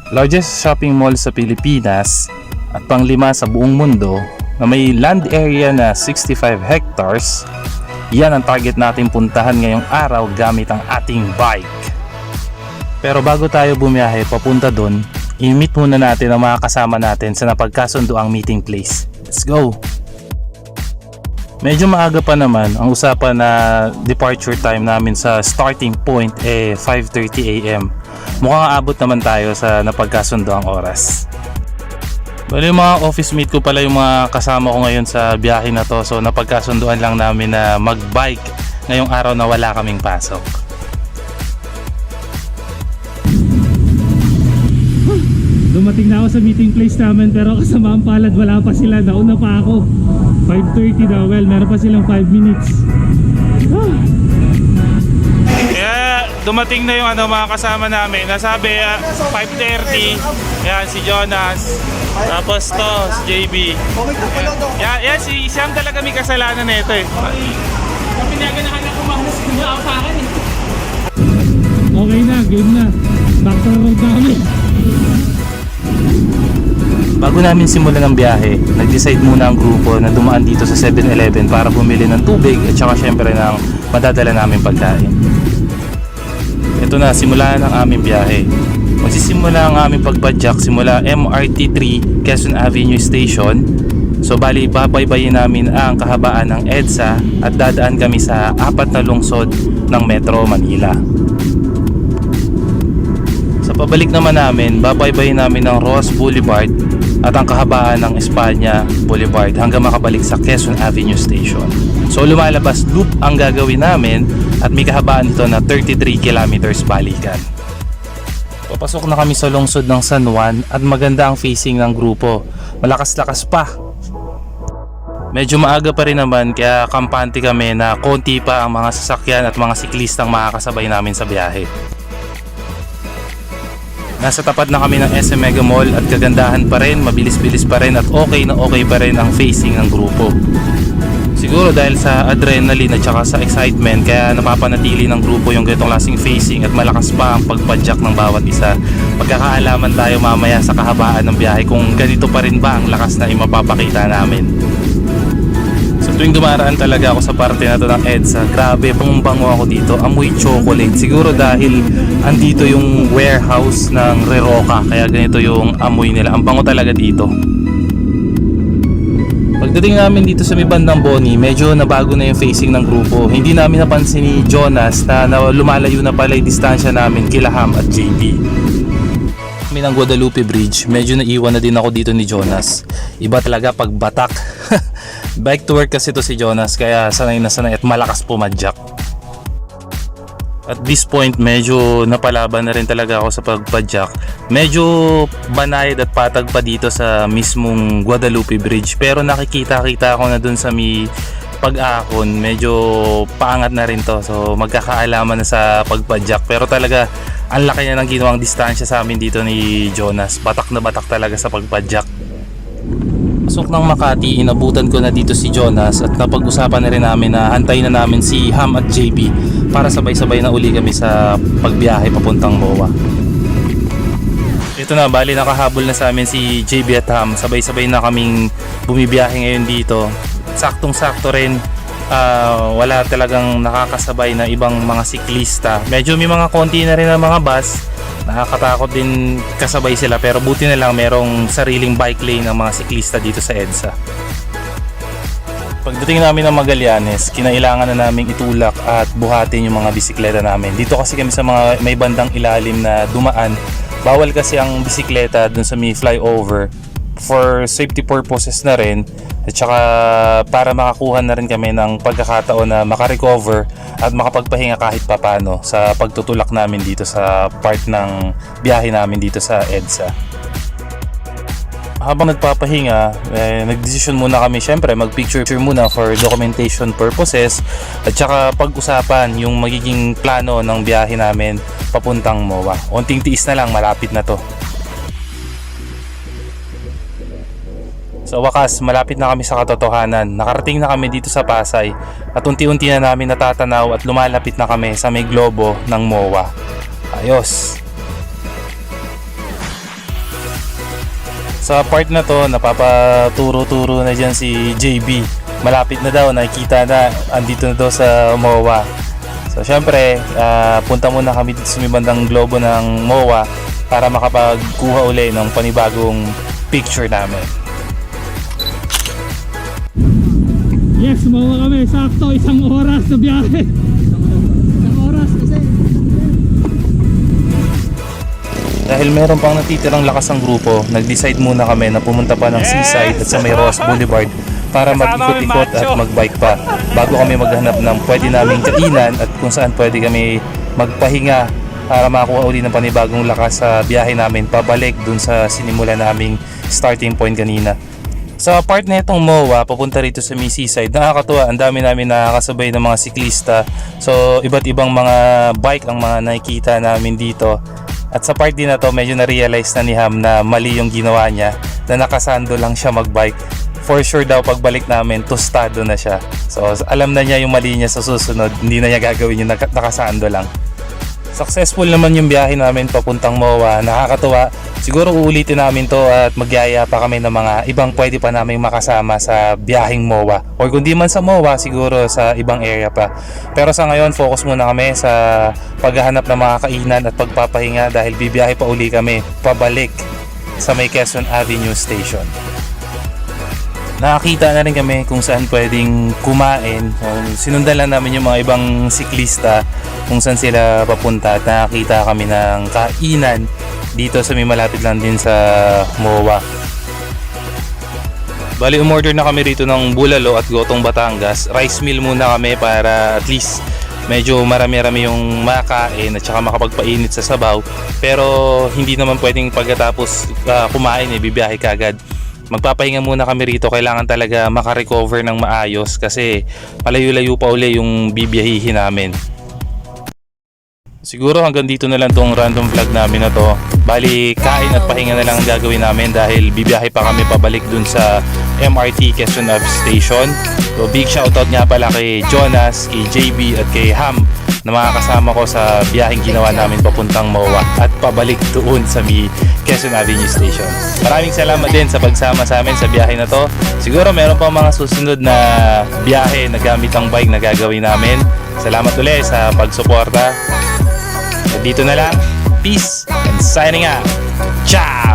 largest shopping mall sa Pilipinas at panglima sa buong mundo na may land area na 65 hectares. Yan ang target natin puntahan ngayong araw gamit ang ating bike. Pero bago tayo bumiyahe papunta doon, i-meet muna natin ang mga kasama natin sa napagkasundo ang meeting place. Let's go! Medyo maaga pa naman ang usapan na departure time namin sa starting point 5:30 AM. Mukhang aabot naman tayo sa napagkasundo ang oras. Bali yung mga office mate ko pala yung mga kasama ko ngayon sa biyahe na to. So napagkasunduan lang namin na mag-bike ngayong araw na wala kaming pasok. Dumating na ako sa meeting place namin pero kasamaan palad wala pa sila, nauna pa ako. 5:30 daw, well meron pa silang 5 minutes. Kaya dumating na yung mga kasama namin. Nasabi 5:30. Yan si Jonas. Tapos to si JB. Yan si Siam talaga may kasalanan nito eh. Pinaganahan na kumahalas niya ako sa akin eh. Okay na, game na. Back to road na kami. Bago namin simulan ang biyahe, nag-decide muna ang grupo na dumaan dito sa 7-Eleven para bumili ng tubig at saka syempre ng madadala namin pagkain. Ito na, simulan ang aming biyahe. Magsisimula ang aming pagpadyak simula MRT3 Quezon Avenue Station. So bali babaybayin namin ang kahabaan ng EDSA at dadaan kami sa 4 na lungsod ng Metro Manila. Sa pabalik naman namin, babaybayin namin ang Ross Boulevard at ang kahabaan ng Espanya Boulevard hanggang makabalik sa Quezon Avenue Station. So lumalabas loop ang gagawin namin at may kahabaan nito na 33 kilometers balikan. Papasok na kami sa lungsod ng San Juan at maganda ang facing ng grupo. Malakas-lakas pa. Medyo maaga pa rin naman kaya kampante kami na konti pa ang mga sasakyan at mga siklistang makakasabay namin sa biyahe. Nasa tapat na kami ng SM Mega Mall at kagandahan pa rin, mabilis-bilis pa rin at okay na okay pa rin ang facing ng grupo. Siguro dahil sa adrenaline at saka sa excitement kaya napapanatili ng grupo yung ganitong klaseng facing at malakas pa ang pagpadyak ng bawat isa. Magkakaalaman tayo mamaya sa kahabaan ng biyahe kung ganito pa rin ba ang lakas na imapapakita namin. So tuwing dumaraan talaga ako sa parte na to ng EDSA, grabe pangumbango ako dito, amoy chocolate. Siguro dahil andito yung warehouse ng Reroca kaya ganito yung amoy nila, ang bango talaga dito. Pagdating namin dito sa may bandang Boni, medyo nabago na yung facing ng grupo. Hindi namin napansin ni Jonas na lumalayo na pala yung distansya namin kila Ham at JB. Kami ng Guadalupe Bridge, medyo naiwan na din ako dito ni Jonas. Iba talaga pag batak. Bike to work kasi to si Jonas kaya sanay na sanay at malakas pumadyak. At this point medyo napalaban na rin talaga ako sa pagpadyak. Medyo banayad at patag pa dito sa mismong Guadalupe Bridge pero nakikita-kita ako na dun sa may pag-ahon, medyo paangat na rin to. So magkakaalaman na sa pagpadyak pero talaga ang laki na ng ginawang distansya sa amin dito ni Jonas. Batak na batak talaga sa pagpadyak. Pasok ng Makati, inabutan ko na dito si Jonas at napag-usapan na rin namin na hantayin na namin si Ham at JB para sabay-sabay na uli kami sa pagbiyahe papuntang MOA. Ito na, bali nakahabol na sa amin si JB at Ham. Sabay-sabay na kaming bumibiyahe ngayon dito. Saktong-sakto rin, wala talagang nakakasabay na ibang mga siklista. Medyo may mga konti na rin ang mga bus. Nakakatakot din kasabay sila pero buti na lang merong sariling bike lane ng mga siklista dito sa EDSA. Pagdating namin ng Magallanes, kinailangan na namin itulak at buhatin yung mga bisikleta namin. Dito kasi kami sa mga may bandang ilalim na dumaan. Bawal kasi ang bisikleta dun sa may flyover for safety purposes na rin at saka para makakuha na rin kami ng pagkakataon na makarecover at makapagpahinga kahit papano sa pagtutulak namin dito sa part ng biyahe namin dito sa EDSA. Habang nagpapahinga, nagdesisyon muna kami syempre magpicture muna for documentation purposes at saka pag-usapan yung magiging plano ng biyahe namin papuntang MOA. Unting tiis na lang, malapit na to. Sa wakas, malapit na kami sa katotohanan. Nakarating na kami dito sa Pasay at unti-unti na namin natatanaw at lumalapit na kami sa may globo ng MOA. Ayos! Sa part na to, napapaturo-turo na dyan si JB. Malapit na daw, nakikita na, andito na daw sa MOA. So syempre, punta muna kami dito sa may bandang globo ng MOA para makapagkuha uli ng panibagong picture namin. Yes, mawa kami. Sakto, 1 oras na biyahe. 1 oras kasi. Dahil meron pang natitirang lakas ang grupo, nag-decide muna kami na pumunta pa ng Seaside at sa may Ross Boulevard para mag-ikot-ikot at mag-bike pa bago kami maghanap ng pwede naming kainan at kung saan pwede kami magpahinga para makakuha uli ng panibagong lakas sa biyahe namin pabalik dun sa sinimula naming starting point kanina. Sa part na itong MOA, papunta rito sa Seaside, nakakatuwa, ang dami namin nakakasabay ng mga siklista. So, iba't ibang mga bike ang mga nakikita namin dito. At sa part din na to, medyo na-realize na ni Ham na mali yung ginawa niya, na nakasando lang siya magbike. For sure daw, pagbalik namin, tostado na siya. So, alam na niya yung mali niya sa susunod, hindi na niya gagawin yung nakasando lang. Successful naman yung biyahe namin papuntang MOA, nakakatuwa. Siguro uulitin namin to at magyaya pa kami ng mga ibang pwede pa namin makasama sa biyaheng MOA. Or kung di man sa MOA, siguro sa ibang area pa. Pero sa ngayon, focus muna kami sa paghahanap ng mga kainan at pagpapahinga dahil bibiyahe pa uli kami pabalik sa may Quezon Avenue Station. Nakakita na rin kami kung saan pwedeng kumain. Sinundan lang namin yung mga ibang siklista kung saan sila papunta at nakakita kami ng kainan dito sa may malapit lang din sa MOA. Bali, umorder na kami rito ng bulalo at gotong Batangas. Rice meal muna kami para at least medyo marami-rami yung makain at saka makapagpainit sa sabaw. Pero hindi naman pwedeng pagkatapos kumain bibiyahe kagad. Magpapahinga muna kami rito, kailangan talaga makarecover ng maayos kasi palayo-layo pa uli yung bibiyahihin namin. Siguro hanggang dito na lang tong random vlog namin na to. Bali, kain at pahinga na lang ang gagawin namin dahil bibiyahe pa kami pabalik dun sa MRT Quezon Ave Station. So big shoutout nga pala kay Jonas, kay JB at kay Ham na mga kasama ko sa biyaheng ginawa namin papuntang MOA at pabalik doon sa Quezon Avenue Station. Maraming salamat din sa pagsama sa amin sa biyahe na to. Siguro meron pa mga susunod na biyahe na gamit ang bike na gagawin namin. Salamat ulit sa pagsuporta. Dito na lang. Peace and signing out. Ciao!